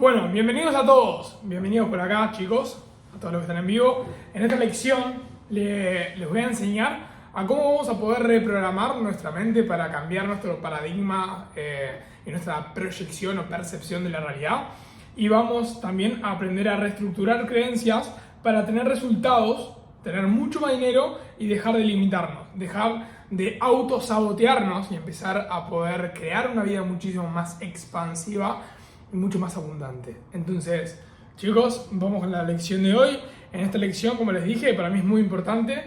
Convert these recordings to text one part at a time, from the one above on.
Bueno, bienvenidos a todos, bienvenidos por acá chicos, a todos los que están en vivo. En esta lección les voy a enseñar a cómo vamos a poder reprogramar nuestra mente para cambiar nuestro paradigma y nuestra proyección o percepción de la realidad. Y vamos también a aprender a reestructurar creencias para tener resultados, tener mucho más dinero y dejar de limitarnos, dejar de autosabotearnos y empezar a poder crear una vida muchísimo más expansiva y mucho más abundante. Entonces, chicos, vamos con la lección de hoy. En esta lección, como les dije, para mí es muy importante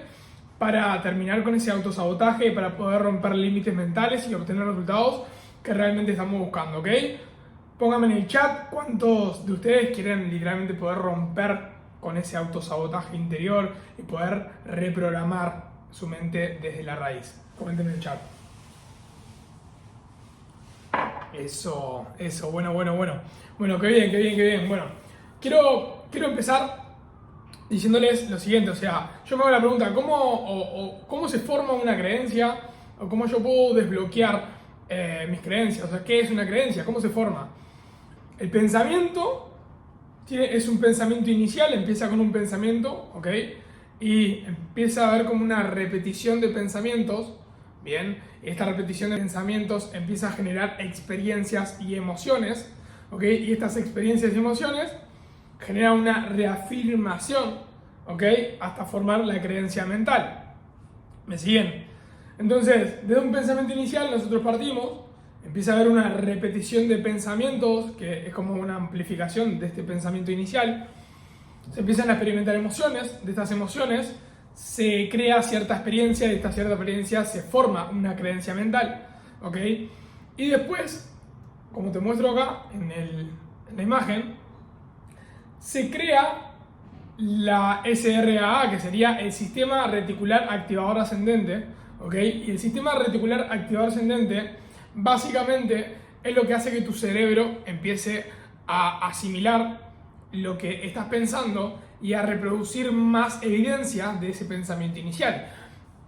para terminar con ese autosabotaje, para poder romper límites mentales y obtener resultados que realmente estamos buscando, ¿ok? Pónganme en el chat cuántos de ustedes quieren literalmente poder romper con ese autosabotaje interior y poder reprogramar su mente desde la raíz. Comenten en el chat. Eso, bueno. Bueno, qué bien. Bueno, quiero empezar diciéndoles lo siguiente, o sea, yo me hago la pregunta, ¿cómo se forma una creencia? ¿O cómo yo puedo desbloquear mis creencias? O sea, ¿qué es una creencia? ¿Cómo se forma? El pensamiento es un pensamiento inicial, empieza con un pensamiento, ¿ok? Y empieza a haber como una repetición de pensamientos. Bien, esta repetición de pensamientos empieza a generar experiencias y emociones, ¿ok? Y estas experiencias y emociones generan una reafirmación, ¿ok? Hasta formar la creencia mental. ¿Me siguen? Entonces, desde un pensamiento inicial nosotros partimos, empieza a haber una repetición de pensamientos, que es como una amplificación de este pensamiento inicial. Se empiezan a experimentar emociones, de estas emociones se crea cierta experiencia, de esta cierta experiencia se forma una creencia mental, ¿ok? Y después, como te muestro acá en la imagen, se crea la SRAA, que sería el sistema reticular activador ascendente, ¿ok? Y el sistema reticular activador ascendente básicamente es lo que hace que tu cerebro empiece a asimilar lo que estás pensando y a reproducir más evidencia de ese pensamiento inicial.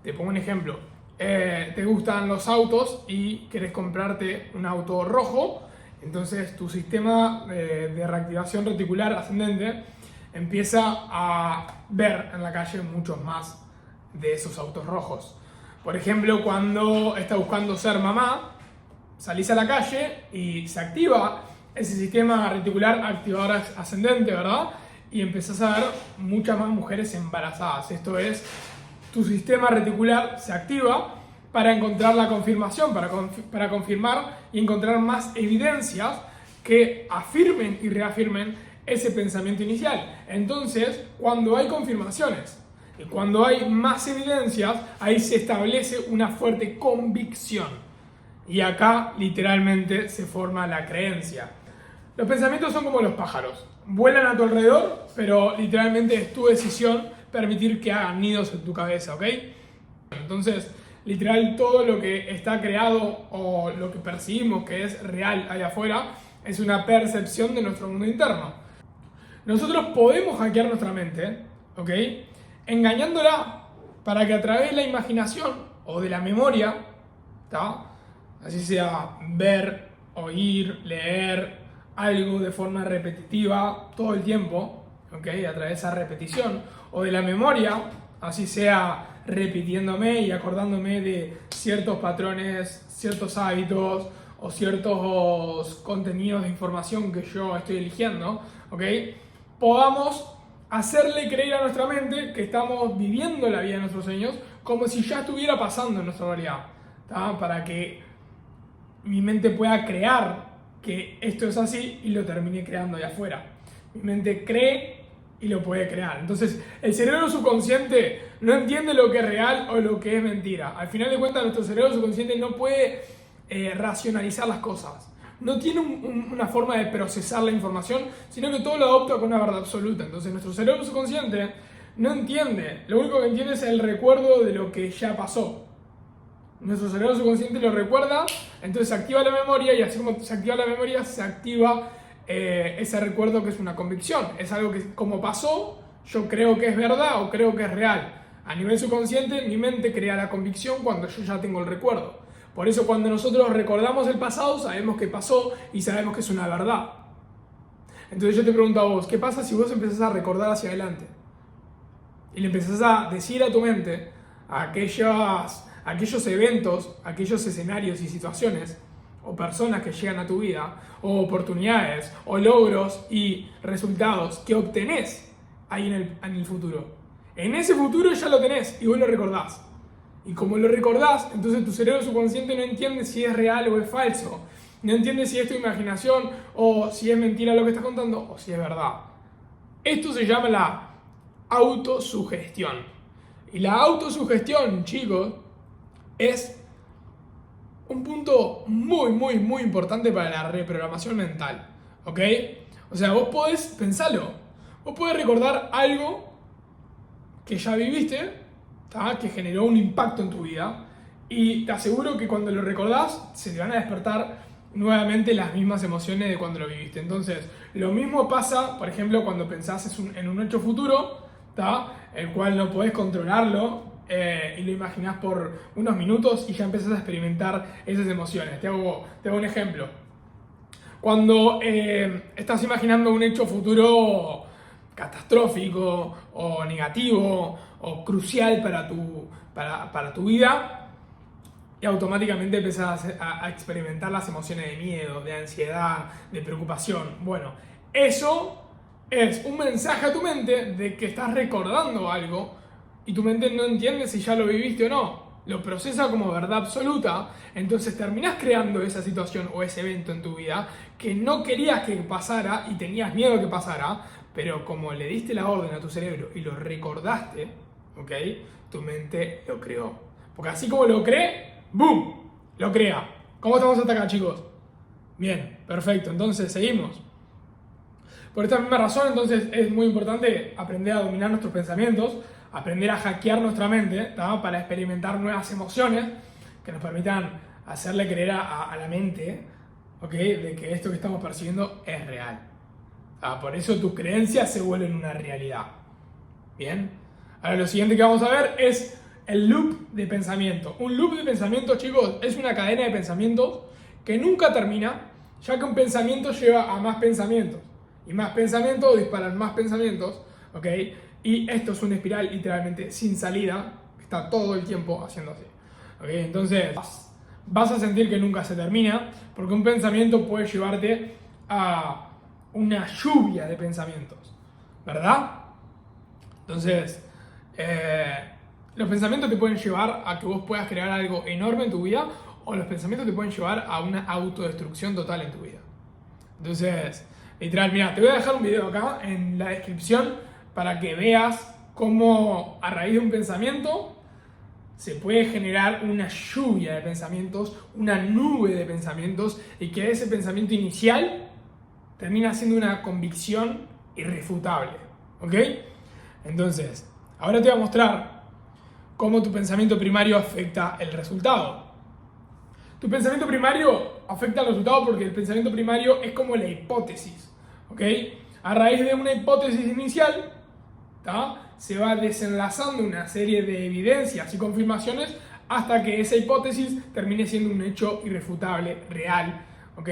Te pongo un ejemplo. Te gustan los autos y querés comprarte un auto rojo, entonces tu sistema de reactivación reticular ascendente empieza a ver en la calle muchos más de esos autos rojos. Por ejemplo, cuando estás buscando ser mamá, salís a la calle y se activa ese sistema reticular activador ascendente, ¿verdad? Y empezás a ver muchas más mujeres embarazadas. Esto es, tu sistema reticular se activa para encontrar la confirmación, para confirmar y encontrar más evidencias que afirmen y reafirmen ese pensamiento inicial. Entonces, cuando hay confirmaciones y cuando hay más evidencias, ahí se establece una fuerte convicción. Y acá literalmente se forma la creencia. Los pensamientos son como los pájaros. Vuelan a tu alrededor, pero literalmente es tu decisión permitir que hagan nidos en tu cabeza, ¿ok? Entonces, literal, todo lo que está creado o lo que percibimos que es real allá afuera es una percepción de nuestro mundo interno. Nosotros podemos hackear nuestra mente, ¿ok? Engañándola para que a través de la imaginación o de la memoria, ¿tá? Así sea ver, oír, leer algo de forma repetitiva todo el tiempo, ¿ok? A través de esa repetición, o de la memoria, así sea repitiéndome y acordándome de ciertos patrones, ciertos hábitos o ciertos contenidos de información que yo estoy eligiendo, ¿ok? Podamos hacerle creer a nuestra mente que estamos viviendo la vida de nuestros sueños como si ya estuviera pasando en nuestra realidad, ¿tá? Para que mi mente pueda crear que esto es así y lo termine creando allá afuera. Mi mente cree y lo puede crear. Entonces, el cerebro subconsciente no entiende lo que es real o lo que es mentira. Al final de cuentas, nuestro cerebro subconsciente no puede racionalizar las cosas. No tiene una forma de procesar la información, sino que todo lo adopta con una verdad absoluta. Entonces, nuestro cerebro subconsciente no entiende. Lo único que entiende es el recuerdo de lo que ya pasó. Nuestro cerebro subconsciente lo recuerda, entonces se activa la memoria y así como se activa la memoria, se activa ese recuerdo que es una convicción. Es algo que como pasó, yo creo que es verdad o creo que es real. A nivel subconsciente, mi mente crea la convicción cuando yo ya tengo el recuerdo. Por eso cuando nosotros recordamos el pasado, sabemos que pasó y sabemos que es una verdad. Entonces yo te pregunto a vos, ¿qué pasa si vos empezás a recordar hacia adelante? Y le empezás a decir a tu mente aquellos eventos, aquellos escenarios y situaciones o personas que llegan a tu vida, o oportunidades, o logros y resultados que obtenés ahí en el futuro. En ese futuro ya lo tenés y vos lo recordás. Y como lo recordás, entonces tu cerebro subconsciente no entiende si es real o es falso. No entiende si es tu imaginación o si es mentira lo que estás contando o si es verdad. Esto se llama la autosugestión. Y la autosugestión, chicos, es un punto muy importante para la reprogramación mental. ¿Ok? O sea, vos podés pensarlo. Vos podés recordar algo que ya viviste, ¿tá? Que generó un impacto en tu vida. Y te aseguro que cuando lo recordás, se te van a despertar nuevamente las mismas emociones de cuando lo viviste. Entonces, lo mismo pasa, por ejemplo, cuando pensás en un hecho futuro, ¿tá? El cual no podés controlarlo y lo imaginás por unos minutos y ya empezás a experimentar esas emociones. Te hago un ejemplo. Cuando estás imaginando un hecho futuro catastrófico o negativo o crucial para tu vida, y automáticamente empezás a experimentar las emociones de miedo, de ansiedad, de preocupación. Bueno, eso es un mensaje a tu mente de que estás recordando algo y tu mente no entiende si ya lo viviste o no. Lo procesa como verdad absoluta, entonces terminás creando esa situación o ese evento en tu vida que no querías que pasara y tenías miedo que pasara, pero como le diste la orden a tu cerebro y lo recordaste, ¿ok? Tu mente lo creó. Porque así como lo cree, ¡boom!, lo crea. ¿Cómo estamos hasta acá, chicos? Bien, perfecto. Entonces, seguimos. Por esta misma razón, entonces, es muy importante aprender a dominar nuestros pensamientos, aprender a hackear nuestra mente, ¿tá? Para experimentar nuevas emociones que nos permitan hacerle creer a la mente, ¿ok?, de que esto que estamos percibiendo es real. Por eso tus creencias se vuelven una realidad. Bien. Ahora lo siguiente que vamos a ver es el loop de pensamiento. Un loop de pensamiento, chicos, es una cadena de pensamientos que nunca termina, ya que un pensamiento lleva a más pensamientos. Y más pensamientos disparan más pensamientos, ¿ok? Y esto es una espiral literalmente sin salida, que está todo el tiempo haciendo así. ¿Ok? Entonces, vas a sentir que nunca se termina, porque un pensamiento puede llevarte a una lluvia de pensamientos, ¿verdad? Entonces, los pensamientos te pueden llevar a que vos puedas crear algo enorme en tu vida, o los pensamientos te pueden llevar a una autodestrucción total en tu vida. Entonces, literal, mira, te voy a dejar un video acá en la descripción para que veas cómo a raíz de un pensamiento se puede generar una lluvia de pensamientos, una nube de pensamientos, y que ese pensamiento inicial termina siendo una convicción irrefutable. ¿Ok? Entonces, ahora te voy a mostrar cómo tu pensamiento primario afecta el resultado. Tu pensamiento primario afecta el resultado porque el pensamiento primario es como la hipótesis, ¿ok? A raíz de una hipótesis inicial, ¿tá?, se va desenlazando una serie de evidencias y confirmaciones hasta que esa hipótesis termine siendo un hecho irrefutable, real, ¿ok?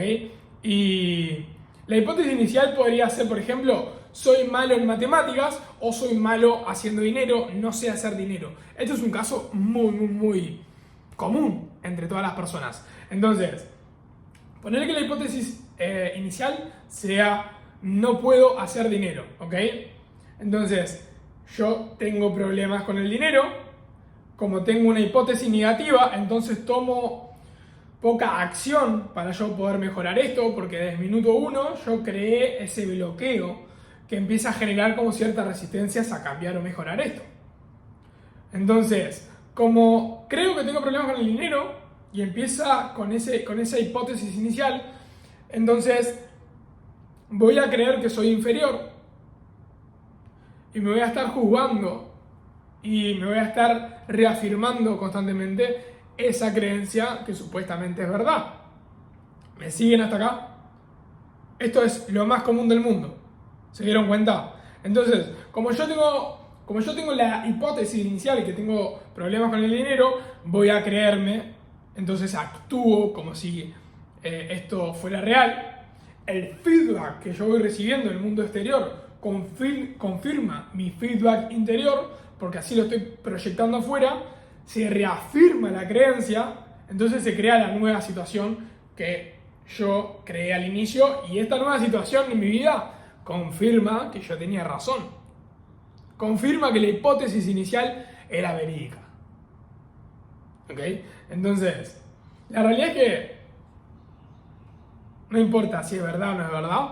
Y la hipótesis inicial podría ser, por ejemplo, soy malo en matemáticas o soy malo haciendo dinero, no sé hacer dinero. Esto es un caso muy común entre todas las personas. Entonces, poner que la hipótesis inicial sea no puedo hacer dinero, ¿ok? Entonces, yo tengo problemas con el dinero, como tengo una hipótesis negativa, entonces tomo poca acción para yo poder mejorar esto, porque desde el minuto 1 yo creé ese bloqueo que empieza a generar como ciertas resistencias a cambiar o mejorar esto. Entonces, como creo que tengo problemas con el dinero y empieza con esa hipótesis inicial, entonces voy a creer que soy inferior y me voy a estar juzgando y me voy a estar reafirmando constantemente esa creencia que supuestamente es verdad. ¿Me siguen hasta acá? Esto es lo más común del mundo. ¿Se dieron cuenta? Entonces, como yo tengo la hipótesis inicial que tengo problemas con el dinero, voy a creerme, entonces actúo como si esto fuera real el feedback que yo voy recibiendo del mundo exterior confirma mi feedback interior, porque así lo estoy proyectando afuera, se reafirma la creencia, entonces se crea la nueva situación que yo creé al inicio, y esta nueva situación en mi vida confirma que yo tenía razón. Confirma que la hipótesis inicial era verídica. ¿Ok? Entonces, la realidad es que no importa si es verdad o no es verdad.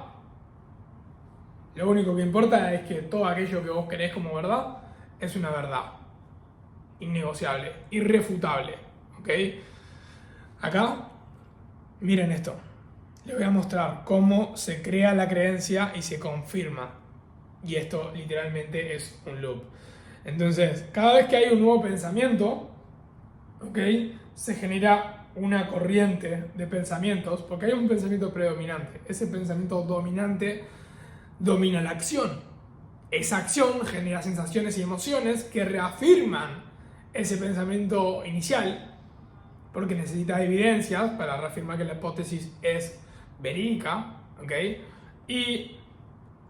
Lo único que importa es que todo aquello que vos querés como verdad es una verdad innegociable, irrefutable. ¿Ok? Acá, miren esto. Les voy a mostrar cómo se crea la creencia y se confirma. Y esto literalmente es un loop. Entonces, cada vez que hay un nuevo pensamiento, ¿ok?, se genera una corriente de pensamientos, porque hay un pensamiento predominante. Ese pensamiento dominante domina la acción. Esa acción genera sensaciones y emociones que reafirman ese pensamiento inicial, porque necesita evidencias para reafirmar que la hipótesis es verídica, ¿ok? Y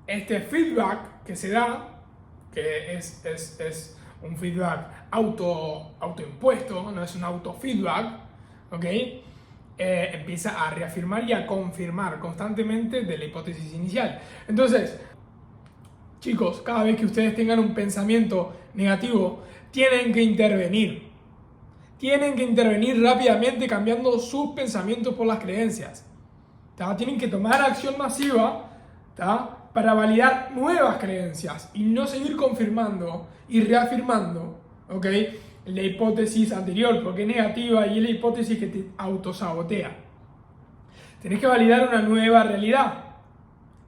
este feedback que se da, que es un feedback autoimpuesto, no es un autofeedback, ¿ok? Empieza a reafirmar y a confirmar constantemente de la hipótesis inicial. Entonces, chicos, cada vez que ustedes tengan un pensamiento negativo, tienen que intervenir. Tienen que intervenir rápidamente cambiando sus pensamientos por las creencias. ¿Tá? Tienen que tomar acción masiva, ¿tá?, para validar nuevas creencias y no seguir confirmando y reafirmando, ¿ok?, la hipótesis anterior, porque es negativa y es la hipótesis que te autosabotea. Tenés que validar una nueva realidad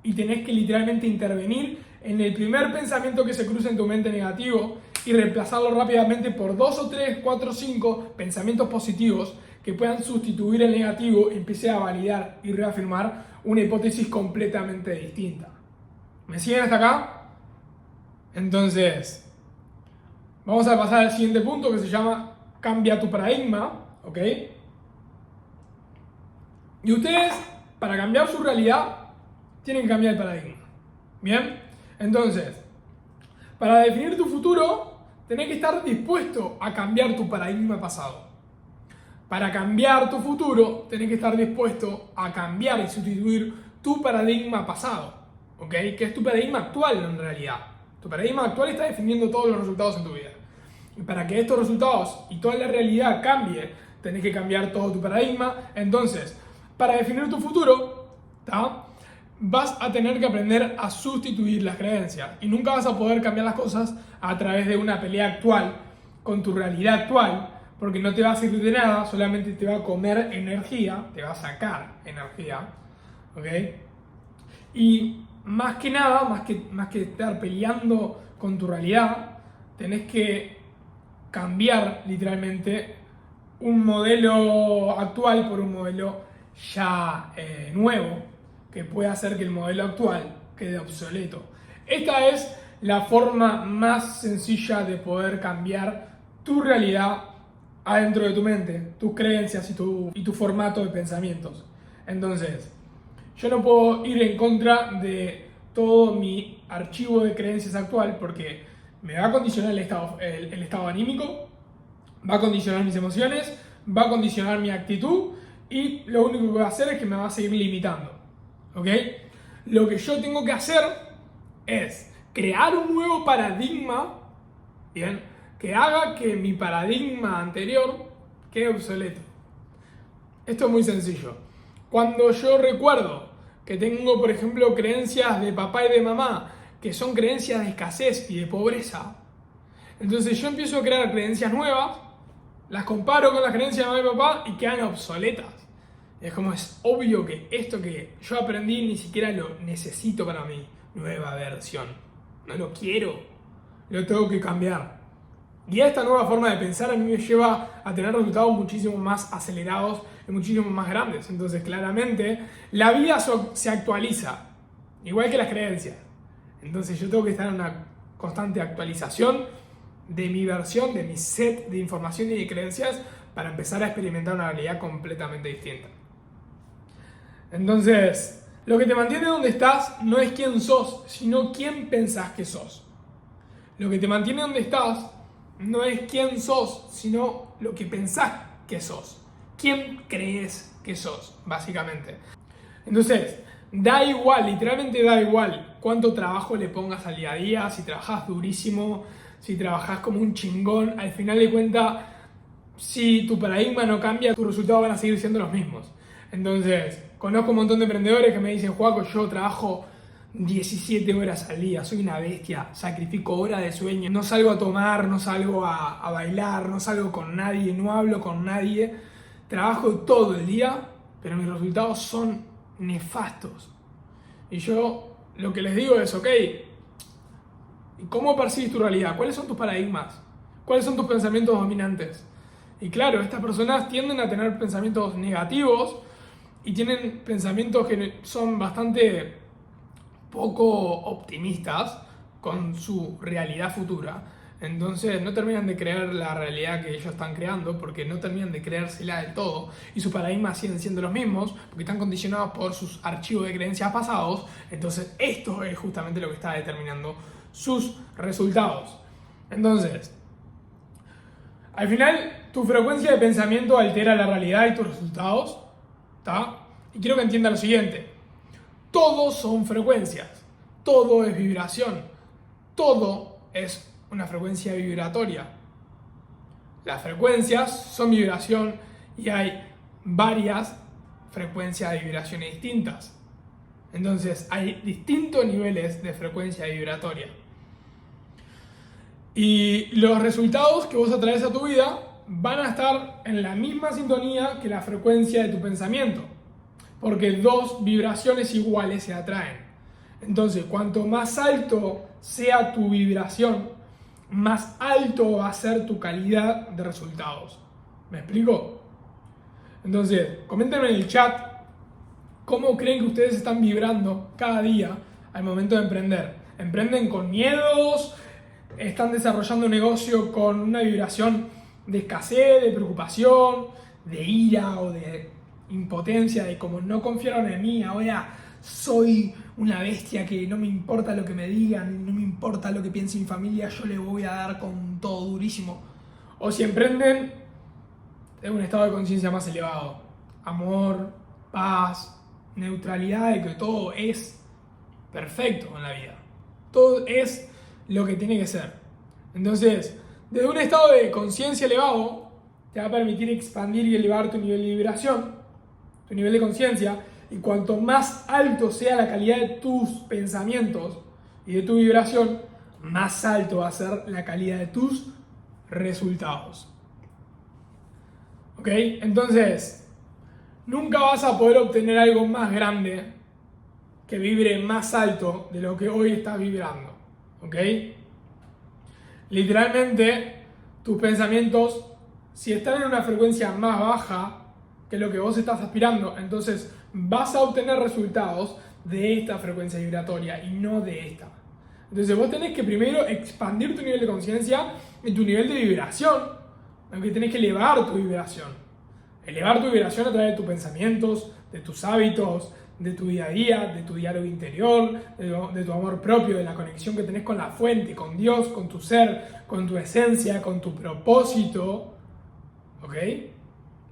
y tenés que literalmente intervenir en el primer pensamiento que se cruce en tu mente negativo y reemplazarlo rápidamente por 2 o 3, 4 o 5 pensamientos positivos que puedan sustituir el negativo y empiece a validar y reafirmar una hipótesis completamente distinta. ¿Me siguen hasta acá? Entonces, vamos a pasar al siguiente punto, que se llama cambia tu paradigma, ¿ok? Y ustedes, para cambiar su realidad, tienen que cambiar el paradigma. ¿Bien? Entonces, para definir tu futuro, tenés que estar dispuesto a cambiar tu paradigma pasado. Para cambiar tu futuro, tenés que estar dispuesto a cambiar y sustituir tu paradigma pasado, ¿ok? Que es tu paradigma actual en realidad. Tu paradigma actual está definiendo todos los resultados en tu vida. Y para que estos resultados y toda la realidad cambie, tenés que cambiar todo tu paradigma. Entonces, para definir tu futuro, ¿tá?, vas a tener que aprender a sustituir las creencias. Y nunca vas a poder cambiar las cosas a través de una pelea actual con tu realidad actual, porque no te va a servir de nada, solamente te va a comer energía, te va a sacar energía, ¿ok? Y más que nada, más que estar peleando con tu realidad, tenés que cambiar literalmente un modelo actual por un modelo ya nuevo, que puede hacer que el modelo actual quede obsoleto. Esta es la forma más sencilla de poder cambiar tu realidad adentro de tu mente, tus creencias y tu formato de pensamientos. Entonces, yo no puedo ir en contra de todo mi archivo de creencias actual, porque me va a condicionar el estado anímico, va a condicionar mis emociones, va a condicionar mi actitud, y lo único que va a hacer es que me va a seguir limitando. ¿Ok? Lo que yo tengo que hacer es crear un nuevo paradigma, ¿bien?, que haga que mi paradigma anterior quede obsoleto. Esto es muy sencillo. Cuando yo recuerdo que tengo, por ejemplo, creencias de papá y de mamá, que son creencias de escasez y de pobreza, entonces yo empiezo a crear creencias nuevas, las comparo con las creencias de mamá y papá y quedan obsoletas. Es como, es obvio que esto que yo aprendí ni siquiera lo necesito para mi nueva versión. No lo quiero, lo tengo que cambiar. Y esta nueva forma de pensar a mí me lleva a tener resultados muchísimo más acelerados y muchísimo más grandes. Entonces, claramente, la vida se actualiza, igual que las creencias. Entonces, yo tengo que estar en una constante actualización de mi versión, de mi set de información y de creencias, para empezar a experimentar una realidad completamente distinta. Entonces, Lo que te mantiene donde estás no es quién sos, sino quién pensás que sos. Lo que te mantiene donde estás no es quién sos, sino lo que pensás que sos. ¿Quién crees que sos, básicamente? Entonces, da igual, literalmente da igual cuánto trabajo le pongas al día a día, si trabajás durísimo, si trabajás como un chingón, al final de cuentas, si tu paradigma no cambia, tus resultados van a seguir siendo los mismos. Entonces, conozco un montón de emprendedores que me dicen, Joaco, yo trabajo 17 horas al día, soy una bestia, sacrifico horas de sueño, no salgo a tomar, no salgo a bailar, no salgo con nadie, no hablo con nadie, trabajo todo el día, pero mis resultados son nefastos. Y yo lo que les digo es, ok, ¿cómo percibes tu realidad? ¿Cuáles son tus paradigmas? ¿Cuáles son tus pensamientos dominantes? Y claro, estas personas tienden a tener pensamientos negativos y tienen pensamientos que son bastante poco optimistas con su realidad futura. Entonces no terminan de creer la realidad que ellos están creando porque no terminan de creérsela del todo y sus paradigmas siguen siendo los mismos porque están condicionados por sus archivos de creencias pasados. Entonces esto es justamente lo que está determinando sus resultados. Entonces, al final tu frecuencia de pensamiento altera la realidad y tus resultados, ¿está? Y quiero que entiendas lo siguiente: todos son frecuencias, todo es vibración, todo es una frecuencia vibratoria. Las frecuencias son vibración y hay varias frecuencias de vibraciones distintas. Entonces hay distintos niveles de frecuencia vibratoria. Y los resultados que vos atraes a tu vida van a estar en la misma sintonía que la frecuencia de tu pensamiento. Porque dos vibraciones iguales se atraen. Entonces, cuanto más alto sea tu vibración, más alto va a ser tu calidad de resultados. ¿Me explico? Entonces, coméntenme en el chat cómo creen que ustedes están vibrando cada día al momento de emprender. ¿Emprenden con miedos? ¿Están desarrollando un negocio con una vibración de escasez, de preocupación, de ira o de impotencia, de como no confiaron en mí, ahora soy una bestia que no me importa lo que me digan, no me importa lo que piense mi familia, yo le voy a dar con todo durísimo? O si emprenden en un estado de conciencia más elevado, amor, paz, neutralidad, de que todo es perfecto en la vida, todo es lo que tiene que ser. Entonces, desde un estado de conciencia elevado te va a permitir expandir y elevar tu nivel de vibración, tu nivel de conciencia, y cuanto más alto sea la calidad de tus pensamientos y de tu vibración, más alto va a ser la calidad de tus resultados. ¿Ok? Entonces, nunca vas a poder obtener algo más grande que vibre más alto de lo que hoy estás vibrando. ¿Ok? Literalmente, tus pensamientos, si están en una frecuencia más baja que lo que vos estás aspirando, entonces vas a obtener resultados de esta frecuencia vibratoria y no de esta. Entonces vos tenés que primero expandir tu nivel de conciencia y tu nivel de vibración, aunque tenés que elevar tu vibración. Elevar tu vibración a través de tus pensamientos, de tus hábitos, de tu día a día, de tu diálogo interior, de tu amor propio, de la conexión que tenés con la fuente, con Dios, con tu ser, con tu esencia, con tu propósito. ¿Ok?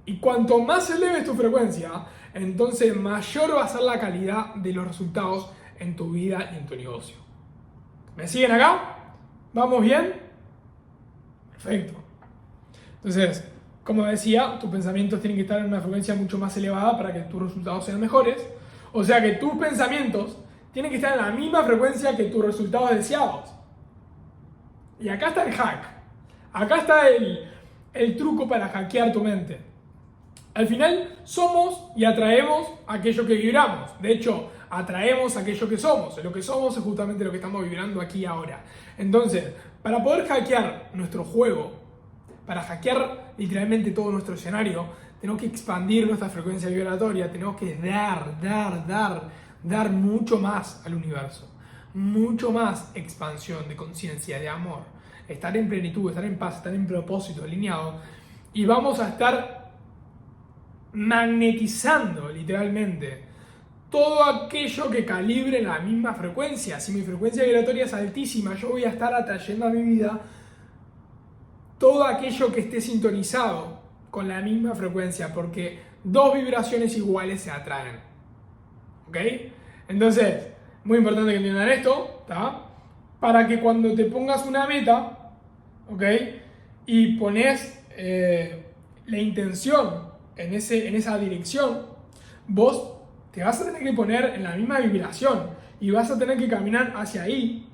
Y cuanto más eleves tu frecuencia, entonces mayor va a ser la calidad de los resultados en tu vida y en tu negocio. ¿Me siguen acá? ¿Vamos bien? Perfecto. Entonces, como decía, tus pensamientos tienen que estar en una frecuencia mucho más elevada para que tus resultados sean mejores. O sea que tus pensamientos tienen que estar en la misma frecuencia que tus resultados deseados. Y acá está el hack. Acá está el truco para hackear tu mente. Al final somos y atraemos aquello que vibramos. De hecho, atraemos aquello que somos. Lo que somos es justamente lo que estamos vibrando aquí y ahora. Entonces, para poder hackear nuestro juego, para hackear literalmente todo nuestro escenario, tenemos que expandir nuestra frecuencia vibratoria, tenemos que dar mucho más al universo. Mucho más expansión de conciencia, de amor. Estar en plenitud, estar en paz, estar en propósito, alineado. Y vamos a estar magnetizando literalmente todo aquello que calibre la misma frecuencia. Si mi frecuencia vibratoria es altísima, yo voy a estar atrayendo a mi vida todo aquello que esté sintonizado con la misma frecuencia, porque dos vibraciones iguales se atraen. ¿Ok? Entonces, muy importante que entiendan esto, ¿está? Para que cuando te pongas una meta, ¿ok? Y pones la intención en esa dirección, vos te vas a tener que poner en la misma vibración y vas a tener que caminar hacia ahí,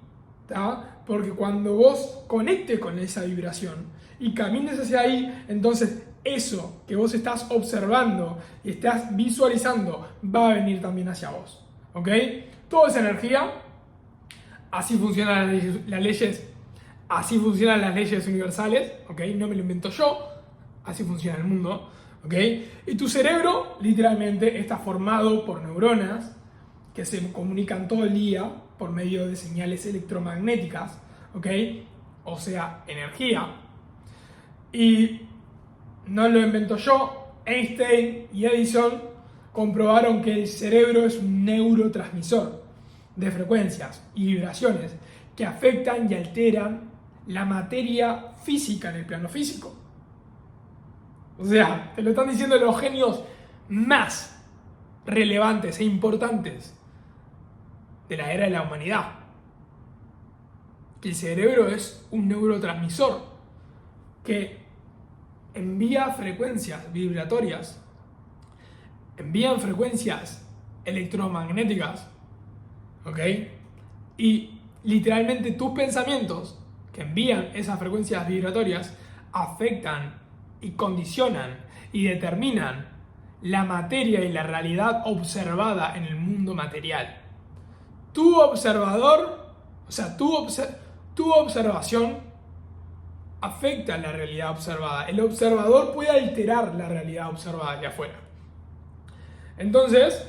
¿tá? Porque cuando vos conectes con esa vibración y camines hacia ahí, entonces eso que vos estás observando y estás visualizando va a venir también hacia vos, ¿ok? Toda esa energía, así funcionan las leyes, así funcionan las leyes universales, ¿ok? No me lo invento yo, así funciona el mundo, ¿ok? Y tu cerebro literalmente está formado por neuronas que se comunican todo el día por medio de señales electromagnéticas, ¿ok? O sea, energía. Y no lo invento yo, Einstein y Edison comprobaron que el cerebro es un neurotransmisor de frecuencias y vibraciones que afectan y alteran la materia física en el plano físico. O sea, te lo están diciendo los genios más relevantes e importantes de la era de la humanidad. Que el cerebro es un neurotransmisor que envía frecuencias vibratorias, envían frecuencias electromagnéticas, ¿ok? Y literalmente tus pensamientos que envían esas frecuencias vibratorias afectan y condicionan y determinan la materia y la realidad observada en el mundo material. Tu observador, o sea, tu observación afecta la realidad observada. El observador puede alterar la realidad observada de afuera. Entonces,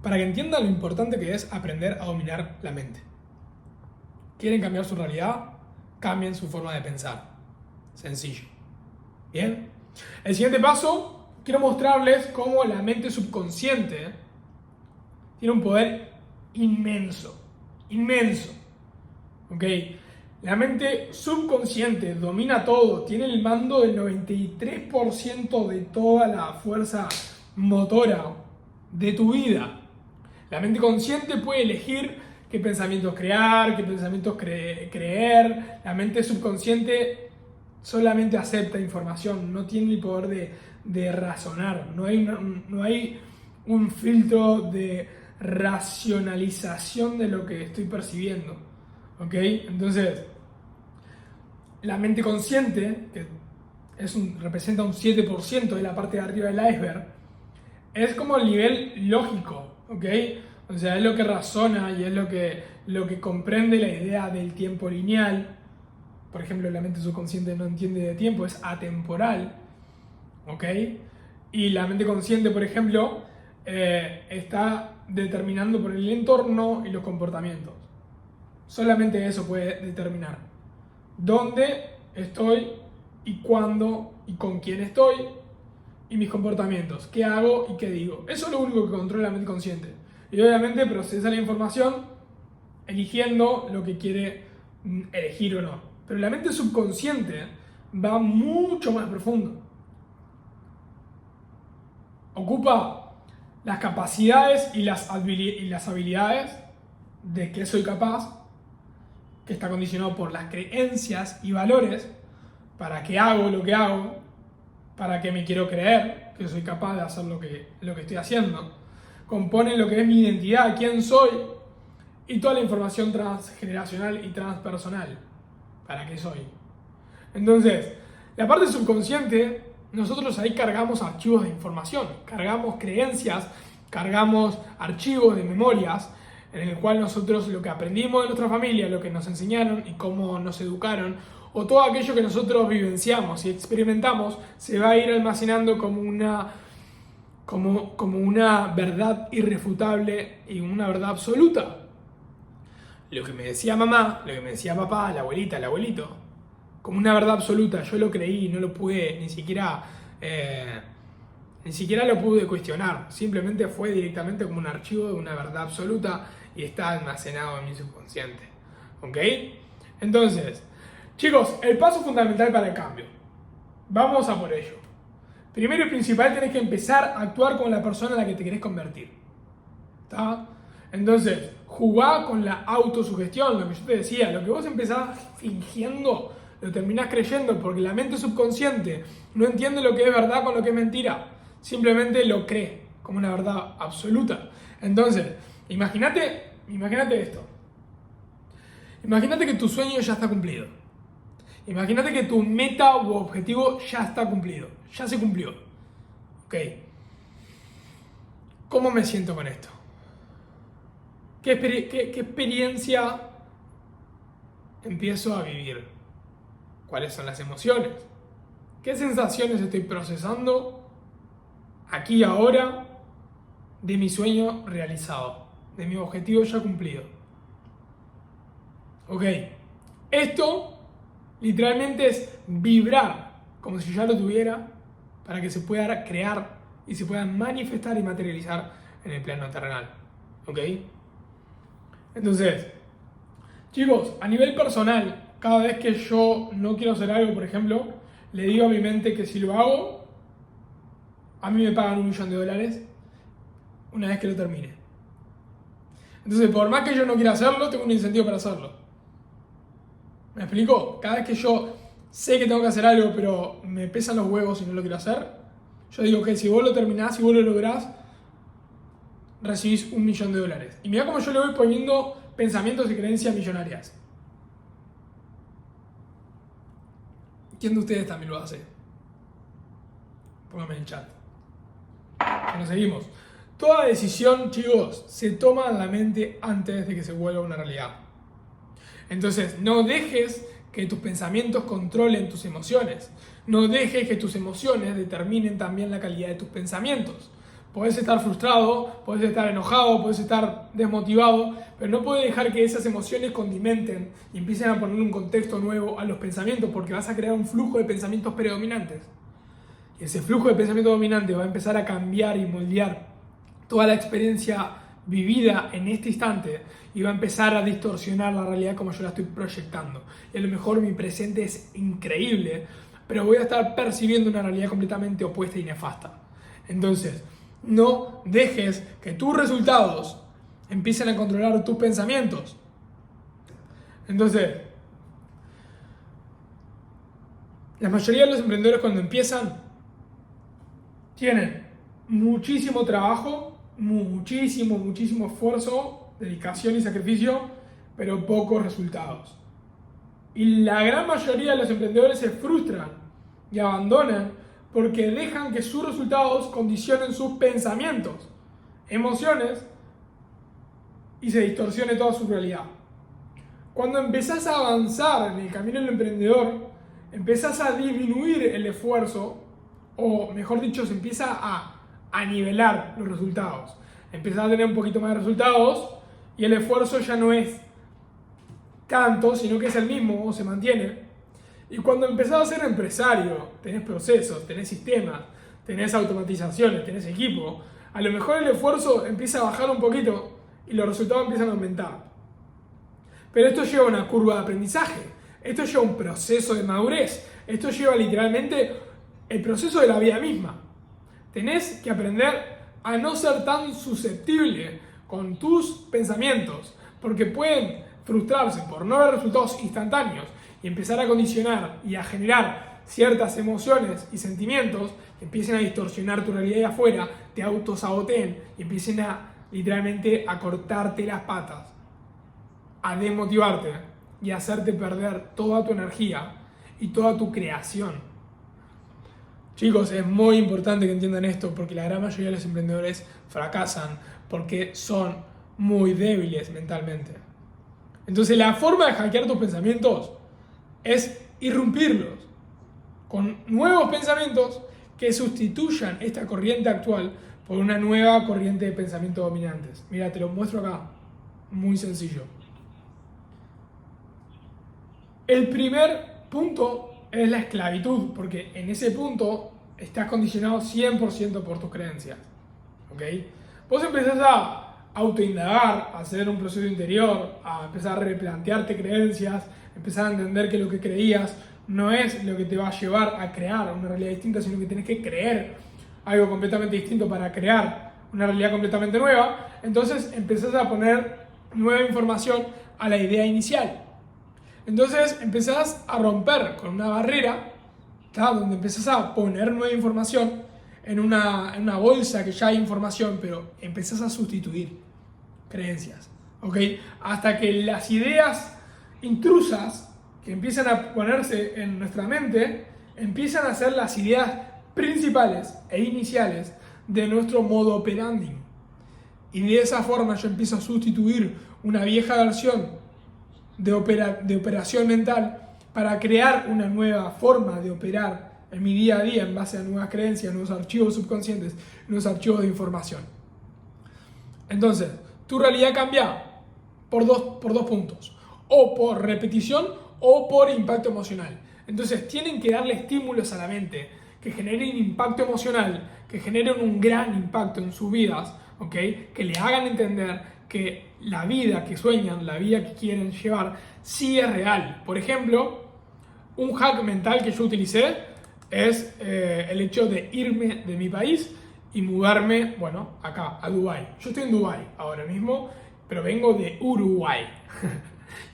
para que entiendan lo importante que es aprender a dominar la mente. ¿Quieren cambiar su realidad? Cambien su forma de pensar. Sencillo. ¿Bien? El siguiente paso, quiero mostrarles cómo la mente subconsciente tiene un poder inmenso. Inmenso. ¿Ok? La mente subconsciente domina todo, tiene el mando del 93% de toda la fuerza motora de tu vida. La mente consciente puede elegir qué pensamientos crear, qué pensamientos creer. La mente subconsciente solamente acepta información, no tiene el poder de razonar. No hay un filtro de racionalización de lo que estoy percibiendo. ¿Ok? Entonces, la mente consciente, que representa un 7% de la parte de arriba del iceberg, es como el nivel lógico, ¿ok? O sea, es lo que razona y es lo que comprende la idea del tiempo lineal. Por ejemplo, la mente subconsciente no entiende de tiempo, es atemporal, ¿ok? Y la mente consciente, por ejemplo, está determinando por el entorno y los comportamientos. Solamente eso puede determinar dónde estoy y cuándo y con quién estoy y mis comportamientos, qué hago y qué digo. Eso es lo único que controla la mente consciente. Y obviamente procesa la información eligiendo lo que quiere elegir o no. Pero la mente subconsciente va mucho más profundo. Ocupa las capacidades y las habilidades de que soy capaz, que está condicionado por las creencias y valores, para que hago lo que hago, para que me quiero creer que soy capaz de hacer lo que estoy haciendo. Componen lo que es mi identidad, quién soy, y toda la información transgeneracional y transpersonal, para qué soy. Entonces, la parte subconsciente, nosotros ahí cargamos archivos de información, cargamos creencias, cargamos archivos de memorias, en el cual nosotros lo que aprendimos de nuestra familia, lo que nos enseñaron y cómo nos educaron, o todo aquello que nosotros vivenciamos y experimentamos, se va a ir almacenando como una verdad irrefutable y una verdad absoluta. Lo que me decía mamá, lo que me decía papá, la abuelita, el abuelito, como una verdad absoluta, yo lo creí, no lo pude ni siquiera Ni siquiera lo pude cuestionar, simplemente fue directamente como un archivo de una verdad absoluta y está almacenado en mi subconsciente. ¿Ok? Entonces, chicos, el paso fundamental para el cambio. Vamos a por ello. Primero y principal, tenés que empezar a actuar como la persona en la que te querés convertir. ¿Está? Entonces, jugá con la autosugestión, lo que yo te decía, lo que vos empezás fingiendo, lo terminás creyendo, porque la mente subconsciente no entiende lo que es verdad con lo que es mentira, simplemente lo cree como una verdad absoluta. Entonces, imagínate esto. Imagínate que tu sueño ya está cumplido. Imagínate que tu meta u objetivo ya está cumplido, ya se cumplió. Ok. ¿Cómo me siento con esto? ¿Qué experiencia empiezo a vivir? ¿Cuáles son las emociones? ¿Qué sensaciones estoy procesando aquí y ahora de mi sueño realizado, de mi objetivo ya cumplido? Ok, esto literalmente es vibrar como si ya lo tuviera para que se pueda crear y se pueda manifestar y materializar en el plano terrenal. Ok, entonces, chicos, a nivel personal, cada vez que yo no quiero hacer algo, por ejemplo, le digo a mi mente que si lo hago, a mí me pagan $1.000.000 una vez que lo termine. Entonces, por más que yo no quiera hacerlo, tengo un incentivo para hacerlo. ¿Me explico? Cada vez que yo sé que tengo que hacer algo, pero me pesan los huevos y no lo quiero hacer, yo digo que si vos lo terminás, si vos lo lográs, recibís $1.000.000. Y mira cómo yo le voy poniendo pensamientos y creencias millonarias. ¿Quién de ustedes también lo hace? Póngame en el chat. Bueno, seguimos. Toda decisión, chicos, se toma en la mente antes de que se vuelva una realidad. Entonces, no dejes que tus pensamientos controlen tus emociones. No dejes que tus emociones determinen también la calidad de tus pensamientos. Podés estar frustrado, podés estar enojado, podés estar desmotivado, pero no puedes dejar que esas emociones condimenten y empiecen a poner un contexto nuevo a los pensamientos, porque vas a crear un flujo de pensamientos predominantes. Y ese flujo de pensamiento dominante va a empezar a cambiar y moldear toda la experiencia vivida en este instante y va a empezar a distorsionar la realidad como yo la estoy proyectando. Y a lo mejor mi presente es increíble, pero voy a estar percibiendo una realidad completamente opuesta y nefasta. Entonces, no dejes que tus resultados empiecen a controlar tus pensamientos. Entonces, la mayoría de los emprendedores cuando empiezan tienen muchísimo trabajo, muchísimo esfuerzo, dedicación y sacrificio, pero pocos resultados. Y la gran mayoría de los emprendedores se frustran y abandonan porque dejan que sus resultados condicionen sus pensamientos, emociones y se distorsione toda su realidad. Cuando empezás a avanzar en el camino del emprendedor, empezás a disminuir el esfuerzo, o mejor dicho, se empieza a nivelar los resultados. Empezás a tener un poquito más de resultados y el esfuerzo ya no es tanto, sino que es el mismo o se mantiene. Y cuando empezás a ser empresario, tenés procesos, tenés sistemas, tenés automatizaciones, tenés equipo, a lo mejor el esfuerzo empieza a bajar un poquito y los resultados empiezan a aumentar. Pero esto lleva una curva de aprendizaje, esto lleva un proceso de madurez, esto lleva literalmente el proceso de la vida misma. Tenés que aprender a no ser tan susceptible con tus pensamientos, porque pueden frustrarse por no ver resultados instantáneos y empezar a condicionar y a generar ciertas emociones y sentimientos que empiecen a distorsionar tu realidad de afuera, te autosaboteen y empiecen a literalmente a cortarte las patas, a desmotivarte y a hacerte perder toda tu energía y toda tu creación. Chicos, es muy importante que entiendan esto porque la gran mayoría de los emprendedores fracasan porque son muy débiles mentalmente. Entonces la forma de hackear tus pensamientos es irrumpirlos con nuevos pensamientos que sustituyan esta corriente actual por una nueva corriente de pensamientos dominantes. Mira, te lo muestro acá. Muy sencillo. El primer punto es la esclavitud, porque en ese punto estás condicionado 100% por tus creencias. ¿Ok? Vos empezás a autoindagar, a hacer un proceso interior, a empezar a replantearte creencias, empezar a entender que lo que creías no es lo que te va a llevar a crear una realidad distinta, sino que tenés que creer algo completamente distinto para crear una realidad completamente nueva. Entonces empezás a poner nueva información a la idea inicial. Entonces empezás a romper con una barrera, ¿tá? Donde empezás a poner nueva información en una bolsa que ya hay información, pero empezás a sustituir creencias, ¿ok? Hasta que las ideas intrusas que empiezan a ponerse en nuestra mente empiezan a ser las ideas principales e iniciales de nuestro modo operandi. Y de esa forma yo empiezo a sustituir una vieja versión de operación mental para crear una nueva forma de operar en mi día a día en base a nuevas creencias, nuevos archivos subconscientes, nuevos archivos de información. Entonces, tu realidad cambia por dos puntos, o por repetición o por impacto emocional. Entonces, tienen que darle estímulos a la mente que generen impacto emocional, que generen un gran impacto en sus vidas, ¿ok? Que le hagan entender que la vida que sueñan, la vida que quieren llevar, sí es real. Por ejemplo, un hack mental que yo utilicé es el hecho de irme de mi país y mudarme, bueno, acá, a Dubái. Yo estoy en Dubái ahora mismo, pero vengo de Uruguay.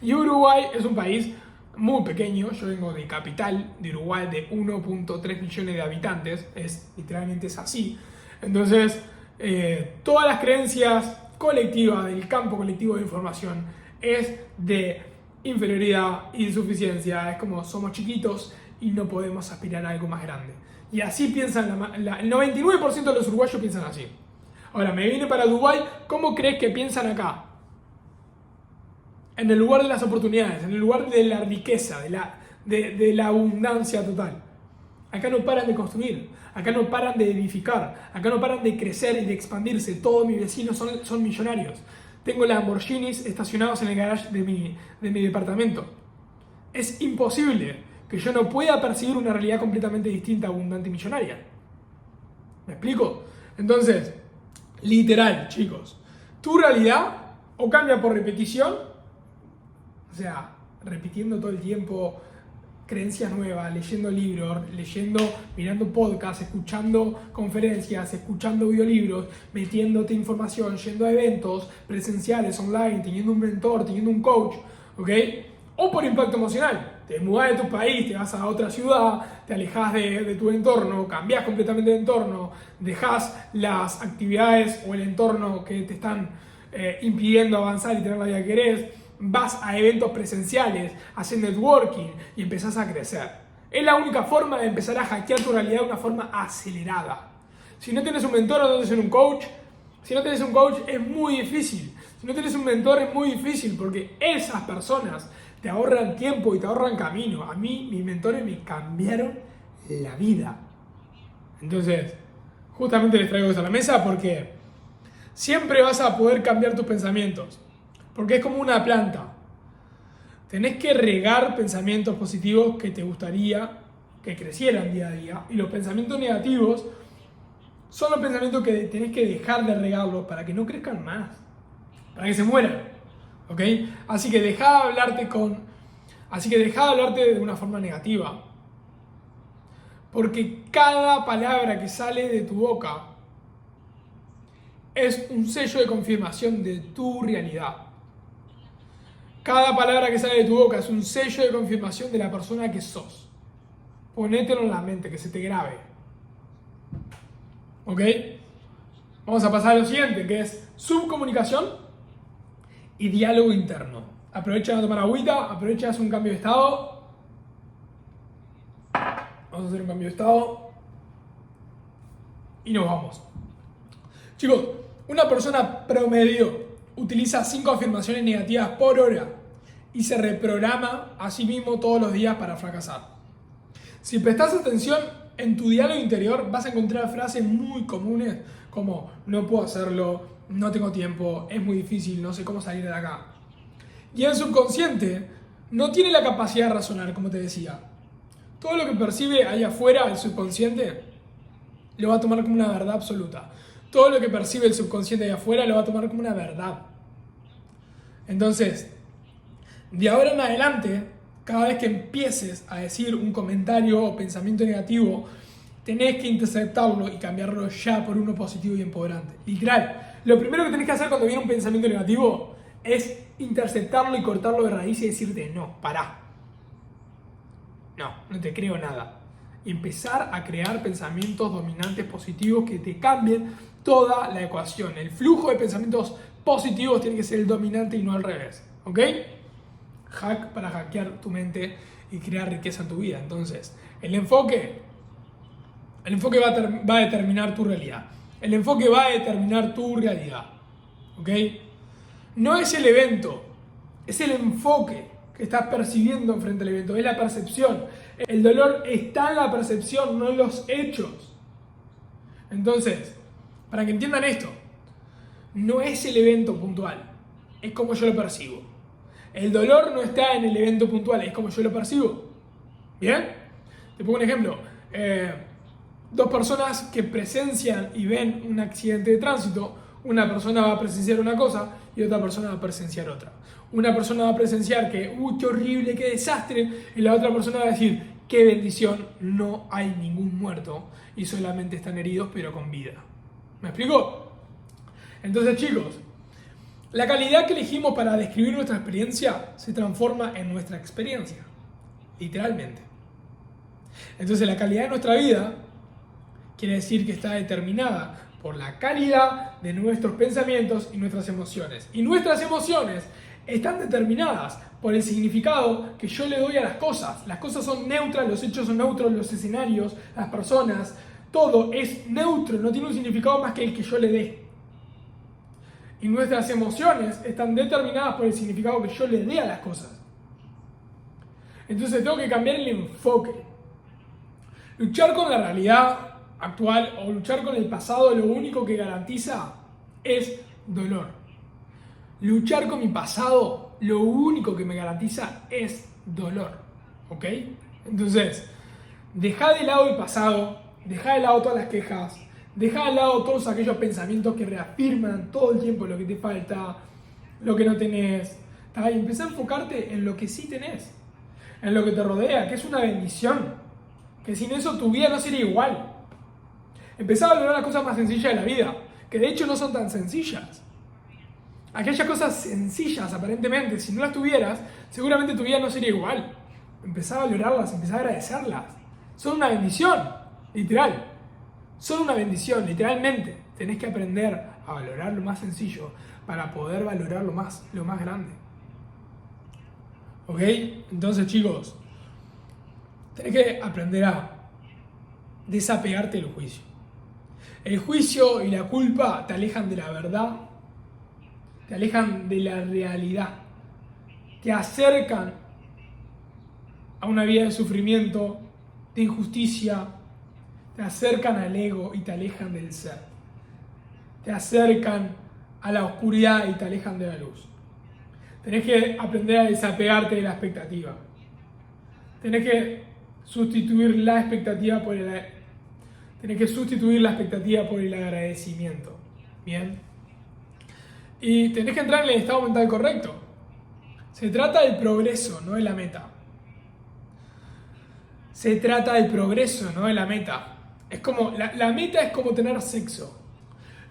Y Uruguay es un país muy pequeño. Yo vengo de capital de Uruguay de 1.3 millones de habitantes. Literalmente es así. Entonces, todas las creencias colectivas del campo colectivo de información es de inferioridad, insuficiencia. Es como somos chiquitos y no podemos aspirar a algo más grande. Y así piensan, el 99% de los uruguayos piensan así. Ahora, me vine para Dubái, ¿cómo crees que piensan acá? En el lugar de las oportunidades, en el lugar de la riqueza, de la abundancia total. Acá no paran de construir, acá no paran de edificar, acá no paran de crecer y de expandirse. Todos mis vecinos son millonarios. Tengo Lamborghinis estacionados en el garage de mi departamento. Es imposible que yo no pueda percibir una realidad completamente distinta, abundante y millonaria. ¿Me explico? Entonces, literal, chicos, tu realidad o cambia por repetición, o sea, repitiendo todo el tiempo creencias nuevas, leyendo libros, mirando podcasts, escuchando conferencias, escuchando audiolibros, metiéndote información, yendo a eventos presenciales, online, teniendo un mentor, teniendo un coach, ¿ok? O por impacto emocional. Te mudás de tu país, te vas a otra ciudad, te alejas de tu entorno, cambias completamente de entorno, dejas las actividades o el entorno que te están impidiendo avanzar y tener la vida que querés, vas a eventos presenciales, haces networking y empezás a crecer. Es la única forma de empezar a hackear tu realidad de una forma acelerada. Si no tienes un mentor o no tienes un coach, es muy difícil. Si no tienes un mentor es muy difícil porque esas personas te ahorran tiempo y te ahorran camino. A mí, mis mentores me cambiaron la vida. Entonces, justamente les traigo eso a la mesa porque siempre vas a poder cambiar tus pensamientos. Porque es como una planta. Tenés que regar pensamientos positivos que te gustaría que crecieran día a día. Y los pensamientos negativos son los pensamientos que tenés que dejar de regarlos para que no crezcan más. Para que se mueran. ¿Ok? Así que dejá de hablarte de una forma negativa. Porque cada palabra que sale de tu boca es un sello de confirmación de tu realidad. Cada palabra que sale de tu boca es un sello de confirmación de la persona que sos. Ponételo en la mente, que se te grabe. ¿Ok? Vamos a pasar a lo siguiente, que es subcomunicación y diálogo interno. Aprovecha a tomar agüita, aprovecha a hacer un cambio de estado. Vamos a hacer un cambio de estado. Y nos vamos. Chicos, una persona promedio utiliza 5 afirmaciones negativas por hora y se reprograma a sí mismo todos los días para fracasar. Si prestas atención en tu diálogo interior, vas a encontrar frases muy comunes como no puedo hacerlo, no tengo tiempo, es muy difícil, no sé cómo salir de acá. Y el subconsciente no tiene la capacidad de razonar, como te decía. Todo lo que percibe allá afuera, el subconsciente, lo va a tomar como una verdad absoluta. Todo lo que percibe el subconsciente de afuera lo va a tomar como una verdad. Entonces, de ahora en adelante, cada vez que empieces a decir un comentario o pensamiento negativo, tenés que interceptarlo y cambiarlo ya por uno positivo y empoderante. Literal. Lo primero que tenés que hacer cuando viene un pensamiento negativo es interceptarlo y cortarlo de raíz y decirte, no, pará. No te creo nada. Y empezar a crear pensamientos dominantes positivos que te cambien toda la ecuación. El flujo de pensamientos positivos tiene que ser el dominante y no al revés. ¿Ok? Hack para hackear tu mente y crear riqueza en tu vida. Entonces, el enfoque va a determinar tu realidad. El enfoque va a determinar tu realidad. ¿Ok? No es el evento, es el enfoque que estás percibiendo frente al evento, es la percepción. El dolor está en la percepción, no en los hechos. Entonces, para que entiendan esto, no es el evento puntual, es como yo lo percibo. El dolor no está en el evento puntual, es como yo lo percibo. ¿Bien? Te pongo un ejemplo. Dos personas que presencian y ven un accidente de tránsito, una persona va a presenciar una cosa y otra persona va a presenciar otra. Una persona va a presenciar que, uy, qué horrible, qué desastre, y la otra persona va a decir, qué bendición, no hay ningún muerto y solamente están heridos pero con vida. ¿Me explico? Entonces, chicos, la calidad que elegimos para describir nuestra experiencia se transforma en nuestra experiencia, literalmente. Entonces, la calidad de nuestra vida quiere decir que está determinada por la calidad de nuestros pensamientos y nuestras emociones. Y nuestras emociones están determinadas por el significado que yo le doy a las cosas. Las cosas son neutras, los hechos son neutros, los escenarios, las personas, todo es neutro, no tiene un significado más que el que yo le dé. Y nuestras emociones están determinadas por el significado que yo le dé a las cosas. Entonces tengo que cambiar el enfoque. Luchar con la realidad actual o luchar con el pasado lo único que garantiza es dolor. Luchar con mi pasado lo único que me garantiza es dolor. ¿Ok? Entonces, deja de lado el pasado, deja de lado todas las quejas, deja de lado todos aquellos pensamientos que reafirman todo el tiempo lo que te falta, lo que no tenés. Y empezá a enfocarte en lo que sí tenés, en lo que te rodea, que es una bendición. Que sin eso tu vida no sería igual. Empezá a valorar las cosas más sencillas de la vida, que de hecho no son tan sencillas. Aquellas cosas sencillas, aparentemente, si no las tuvieras, seguramente tu vida no sería igual. Empezá a valorarlas, empezá a agradecerlas. Son una bendición, literal. Son una bendición, literalmente. Tenés que aprender a valorar lo más sencillo para poder valorar lo más grande. ¿Ok? Entonces, chicos, tenés que aprender a desapegarte del juicio. El juicio y la culpa te alejan de la verdad, te alejan de la realidad, te acercan a una vida de sufrimiento, de injusticia, te acercan al ego y te alejan del ser, te acercan a la oscuridad y te alejan de la luz. Tenés que aprender a desapegarte de la expectativa. Tenés que sustituir la expectativa por el agradecimiento. ¿Bien? Y tenés que entrar en el estado mental correcto. Se trata del progreso, no de la meta. Se trata del progreso, no de la meta. Es como, la meta es como tener sexo.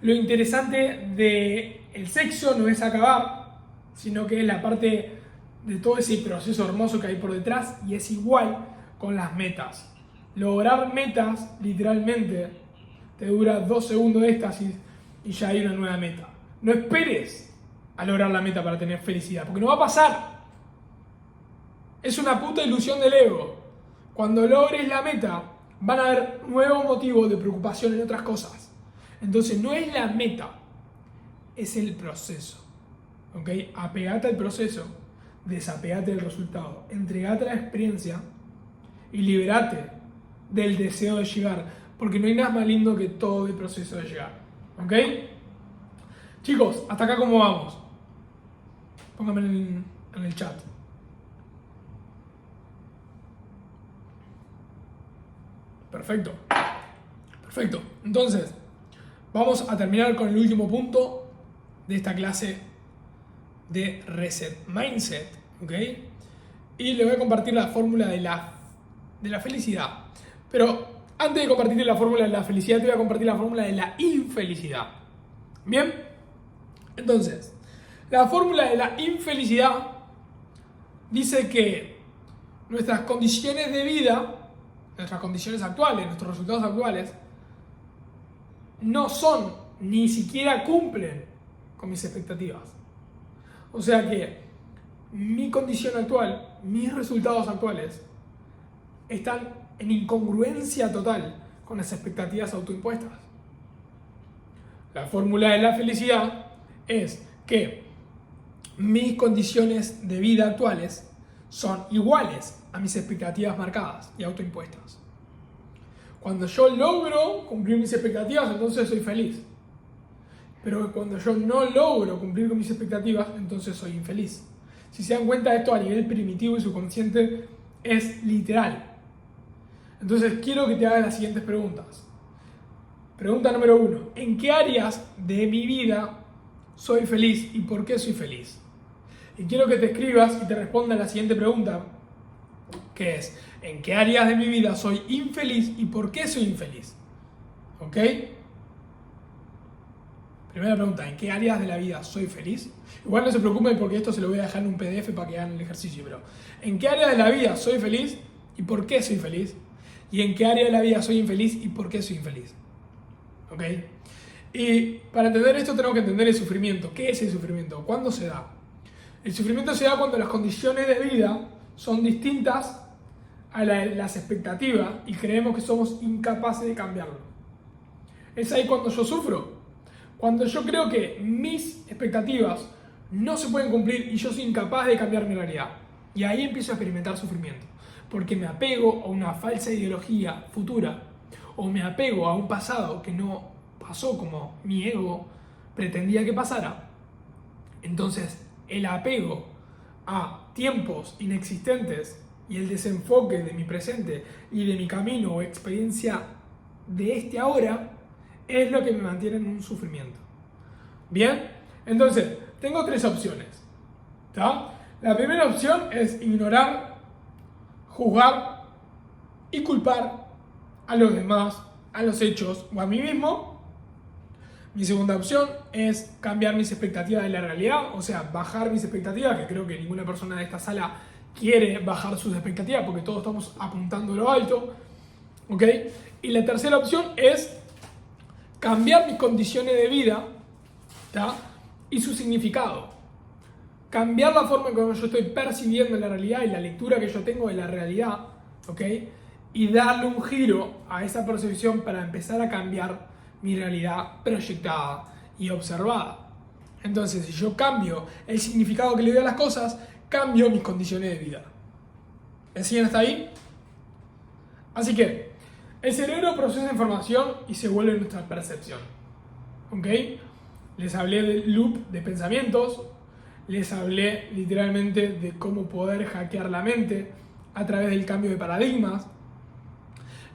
Lo interesante del sexo no es acabar, sino que es la parte de todo ese proceso hermoso que hay por detrás, y es igual con las metas. Lograr metas, literalmente, te dura 2 segundos de éxtasis y ya hay una nueva meta. No esperes a lograr la meta para tener felicidad, porque no va a pasar. Es una puta ilusión del ego. Cuando logres la meta, van a haber nuevos motivos de preocupación en otras cosas. Entonces no es la meta, es el proceso. ¿Ok? Apegate al proceso, desapegate del resultado, entregate a la experiencia y liberate del deseo de llegar, porque no hay nada más lindo que todo el proceso de llegar. ¿Ok? Chicos, hasta acá cómo vamos. Pónganme en el chat. Perfecto. Perfecto. Entonces, vamos a terminar con el último punto de esta clase de Reset Mindset, ¿ok? Y le voy a compartir la fórmula de la felicidad. Pero antes de compartir la fórmula de la felicidad, te voy a compartir la fórmula de la infelicidad. ¿Bien? Entonces, la fórmula de la infelicidad dice que nuestras condiciones de vida, nuestras condiciones actuales, nuestros resultados actuales, no son, ni siquiera cumplen con mis expectativas. O sea que mi condición actual, mis resultados actuales, están en incongruencia total con las expectativas autoimpuestas. La fórmula de la felicidad es que mis condiciones de vida actuales son iguales a mis expectativas marcadas y autoimpuestas. Cuando yo logro cumplir mis expectativas, entonces soy feliz. Pero cuando yo no logro cumplir con mis expectativas, entonces soy infeliz. Si se dan cuenta, esto a nivel primitivo y subconsciente es literal. Entonces quiero que te hagas las siguientes preguntas. Pregunta número 1. ¿En qué áreas de mi vida soy feliz y por qué soy feliz? Y quiero que te escribas y te respondas la siguiente pregunta, que es: ¿en qué áreas de mi vida soy infeliz y por qué soy infeliz? ¿Ok? Primera pregunta: ¿en qué áreas de la vida soy feliz? Igual no se preocupen porque esto se lo voy a dejar en un PDF para que hagan el ejercicio, pero ¿en qué área de la vida soy feliz y por qué soy feliz? ¿Y en qué área de la vida soy infeliz y por qué soy infeliz? ¿Ok? Y para entender esto tenemos que entender el sufrimiento. ¿Qué es el sufrimiento? ¿Cuándo se da? El sufrimiento se da cuando las condiciones de vida son distintas a las expectativas y creemos que somos incapaces de cambiarlo. Es ahí cuando yo sufro. Cuando yo creo que mis expectativas no se pueden cumplir y yo soy incapaz de cambiar mi realidad. Y ahí empiezo a experimentar sufrimiento. Porque me apego a una falsa ideología futura. O me apego a un pasado que no pasó como mi ego pretendía que pasara. Entonces, el apego a tiempos inexistentes y el desenfoque de mi presente y de mi camino o experiencia de este ahora es lo que me mantiene en un sufrimiento. Bien, entonces tengo 3 opciones. ¿Tá? La primera opción es ignorar, juzgar y culpar a los demás, a los hechos o a mí mismo. Mi segunda opción es cambiar mis expectativas de la realidad, o sea, bajar mis expectativas, que creo que ninguna persona de esta sala quiere bajar sus expectativas porque todos estamos apuntando a lo alto. ¿Ok? Y la tercera opción es cambiar mis condiciones de vida, ¿tá? Y su significado. Cambiar la forma en cómo yo estoy percibiendo la realidad y la lectura que yo tengo de la realidad, ¿ok? Y darle un giro a esa percepción para empezar a cambiar mi realidad proyectada y observada. Entonces, si yo cambio el significado que le doy a las cosas, cambio mis condiciones de vida. ¿Me siguen hasta ahí? Así que, el cerebro procesa información y se vuelve nuestra percepción. ¿Ok? Les hablé del loop de pensamientos, les hablé literalmente de cómo poder hackear la mente a través del cambio de paradigmas.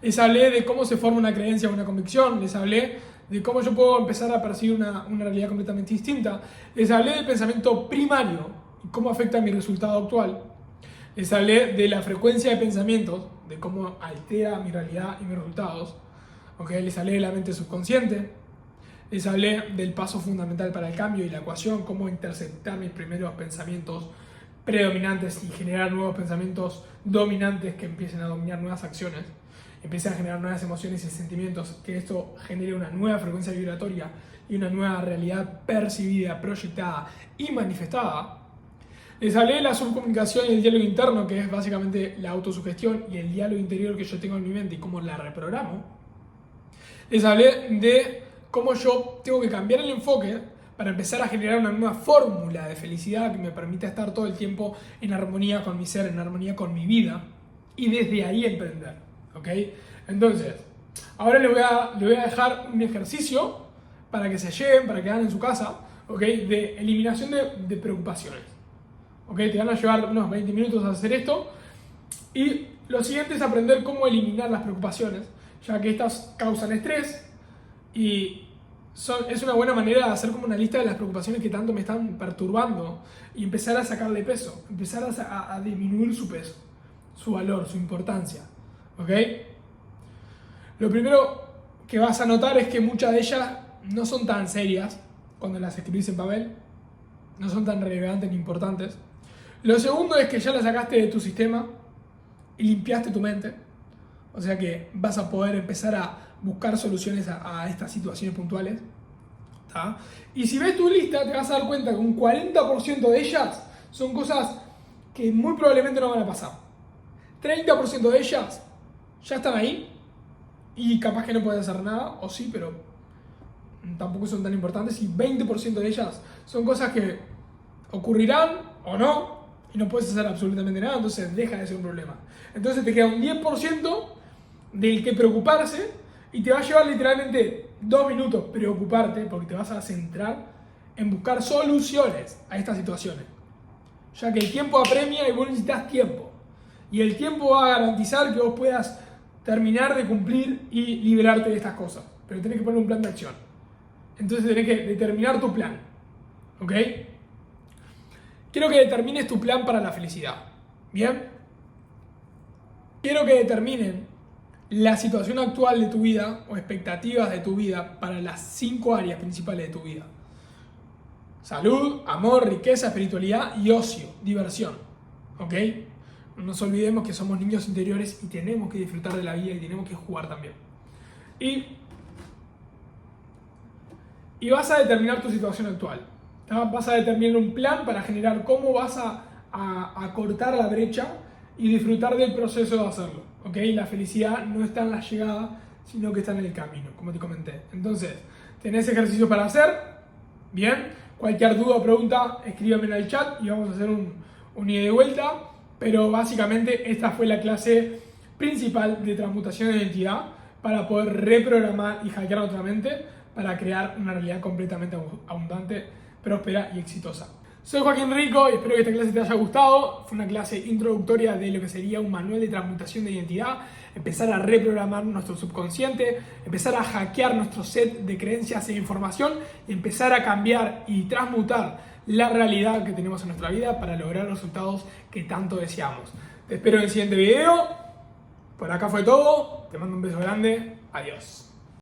Les hablé de cómo se forma una creencia o una convicción. Les hablé de cómo yo puedo empezar a percibir una realidad completamente distinta. Les hablé del pensamiento primario y cómo afecta a mi resultado actual. Les hablé de la frecuencia de pensamientos, de cómo altera mi realidad y mis resultados. ¿Okay? Les hablé de la mente subconsciente. Les hablé del paso fundamental para el cambio y la ecuación, cómo interceptar mis primeros pensamientos predominantes y generar nuevos pensamientos dominantes que empiecen a dominar nuevas acciones, empiecen a generar nuevas emociones y sentimientos, que esto genere una nueva frecuencia vibratoria y una nueva realidad percibida, proyectada y manifestada. Les hablé de la subcomunicación y el diálogo interno, que es básicamente la autosugestión y el diálogo interior que yo tengo en mi mente y cómo la reprogramo. Les hablé de cómo yo tengo que cambiar el enfoque para empezar a generar una nueva fórmula de felicidad que me permita estar todo el tiempo en armonía con mi ser, en armonía con mi vida y desde ahí emprender. ¿Ok? Entonces, ahora les voy a dejar un ejercicio para que se lleven, para que hagan en su casa, ¿ok? De eliminación de preocupaciones. ¿Ok? Te van a llevar unos 20 minutos a hacer esto. Y lo siguiente es aprender cómo eliminar las preocupaciones ya que estas causan estrés y es una buena manera de hacer como una lista de las preocupaciones que tanto me están perturbando y empezar a sacarle peso, empezar a disminuir su peso, su valor, su importancia. ¿Ok? Lo primero que vas a notar es que muchas de ellas no son tan serias cuando las escribís en papel, no son tan relevantes ni importantes. Lo segundo es que ya las sacaste de tu sistema y limpiaste tu mente, o sea que vas a poder empezar a buscar soluciones a estas situaciones puntuales. ¿Tá? Y si ves tu lista te vas a dar cuenta que un 40% de ellas son cosas que muy probablemente no van a pasar. 30% de ellas ya están ahí y capaz que no puedes hacer nada, o sí, pero tampoco son tan importantes. Y 20% de ellas son cosas que ocurrirán o no y no puedes hacer absolutamente nada, entonces deja de ser un problema. Entonces te queda un 10% del que preocuparse y te va a llevar literalmente 2 minutos preocuparte porque te vas a centrar en buscar soluciones a estas situaciones. Ya que el tiempo apremia y vos necesitas tiempo. Y el tiempo va a garantizar que vos puedas terminar de cumplir y liberarte de estas cosas. Pero tenés que poner un plan de acción. Entonces tenés que determinar tu plan. ¿Ok? Quiero que determines tu plan para la felicidad. ¿Bien? Quiero que determinen la situación actual de tu vida o expectativas de tu vida para las 5 áreas principales de tu vida. Salud, amor, riqueza, espiritualidad y ocio, diversión. ¿Ok? No nos olvidemos que somos niños interiores y tenemos que disfrutar de la vida y tenemos que jugar también. Y vas a determinar tu situación actual. Vas a determinar un plan para generar cómo vas a cortar la brecha y disfrutar del proceso de hacerlo. ¿Okay? La felicidad no está en la llegada, sino que está en el camino, como te comenté. Entonces, tenés ejercicios para hacer. Bien, cualquier duda o pregunta, escríbeme en el chat y vamos a hacer un ida y vuelta. Pero básicamente esta fue la clase principal de transmutación de identidad para poder reprogramar y hackear nuestra mente para crear una realidad completamente abundante, próspera y exitosa. Soy Joaquín Rico y espero que esta clase te haya gustado. Fue una clase introductoria de lo que sería un manual de transmutación de identidad, empezar a reprogramar nuestro subconsciente, empezar a hackear nuestro set de creencias e información y empezar a cambiar y transmutar la realidad que tenemos en nuestra vida para lograr los resultados que tanto deseamos. Te espero en el siguiente video. Por acá fue todo. Te mando un beso grande. Adiós.